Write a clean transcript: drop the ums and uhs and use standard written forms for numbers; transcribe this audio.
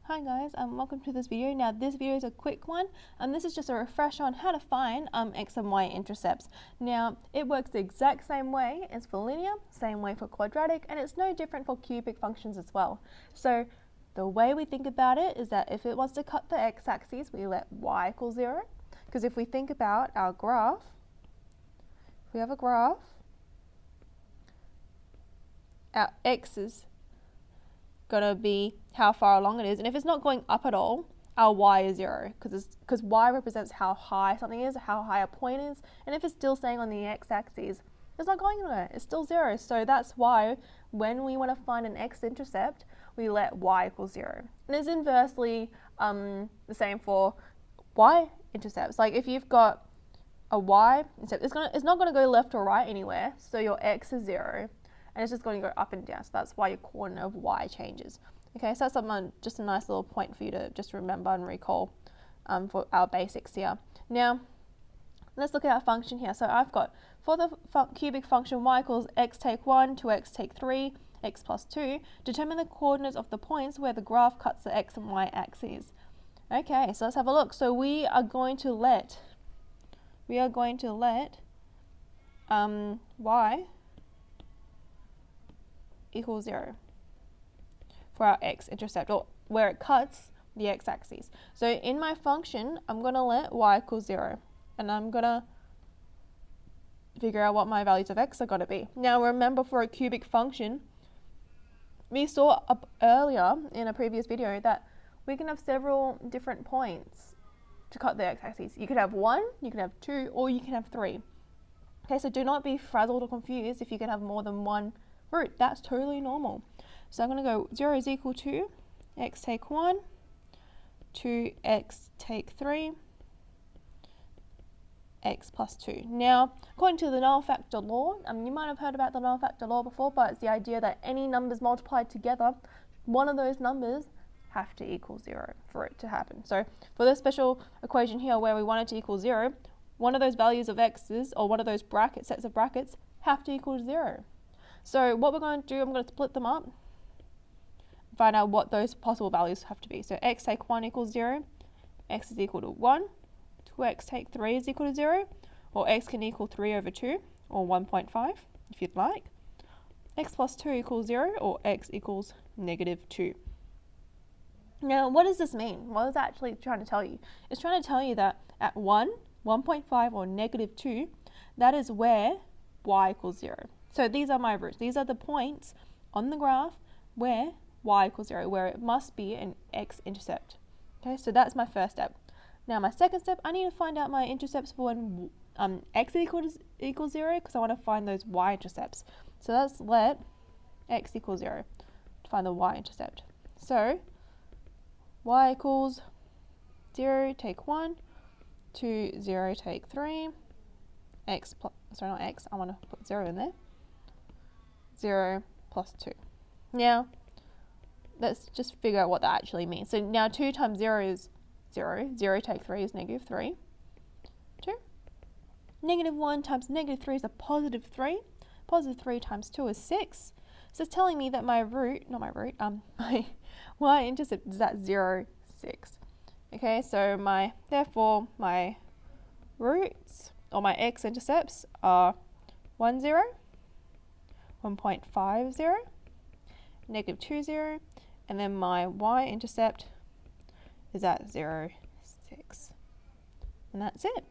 Hi guys, welcome to this video. Now this video is a quick one, and this is just a refresher on how to find x and y intercepts. Now it works the exact same way as for linear, same way for quadratic, and it's no different for cubic functions as well. So the way we think about it is that if it wants to cut the x-axis, we let y equal 0. Because if we think about our graph, if we have a graph, our x is gonna be how far along it is, and if it's not going up at all, our y is 0, because y represents how high something is, how high a point is, and if it's still staying on the x-axis, it's not going anywhere, it's still 0. So that's why when we want to find an x-intercept, we let y equal 0. And it's inversely the same for y-intercepts. Like if you've got a y-intercept, it's not going to go left or right anywhere, so your x is 0. And it's just going to go up and down, so that's why your coordinate of y changes. Okay, so that's just a nice little point for you to just remember and recall for our basics here. Now, let's look at our function here. So I've got, for the cubic function y equals x take 1 to x take 3, x plus 2, determine the coordinates of the points where the graph cuts the x and y axes. Okay, so let's have a look. So we are going to let y equals 0 for our x-intercept, or where it cuts the x-axis. So in my function, I'm going to let y equal 0, and I'm going to figure out what my values of x are going to be. Now remember, for a cubic function, we saw up earlier in a previous video that we can have several different points to cut the x-axis. You could have 1, you can have 2, or you can have 3. Okay, so do not be frazzled or confused if you can have more than one root. That's totally normal. So I'm going to go 0 is equal to x take 1 to x take 3, x plus 2. Now, according to the null factor law, you might have heard about the null factor law before, but it's the idea that any numbers multiplied together, one of those numbers have to equal 0 for it to happen. So for this special equation here where we want it to equal 0, one of those values of x's, or one of those sets of brackets, have to equal 0. So what we're going to do, I'm going to split them up, find out what those possible values have to be. So x take 1 equals 0, x is equal to 1, 2x take 3 is equal to 0, or x can equal 3 over 2, or 1.5 if you'd like. X plus 2 equals 0, or x equals negative 2. Now what does this mean? What is it actually trying to tell you? It's trying to tell you that at 1, 1.5, or negative 2, that is where y equals 0. So these are my roots. These are the points on the graph where y equals 0, where it must be an x-intercept. Okay, so that's my first step. Now my second step, I need to find out my intercepts for when x equals 0, because I want to find those y-intercepts. So let's let x equal 0 to find the y-intercept. So y equals 0 take 1 to 0 take 3, x plus, sorry, not x, I want to put 0 in there, 0 plus 2. Now, let's just figure out what that actually means. So now 2 times 0 is 0. 0 take 3 is negative 3. 2. Negative 1 times negative 3 is a positive 3. Positive 3 times 2 is 6. So it's telling me that my y-intercept is at 0, 6. Okay, so therefore my roots, or my x-intercepts, are 1, 0, 1.5, 0, negative 2, 0, and then my y-intercept is at 0, 6. And that's it.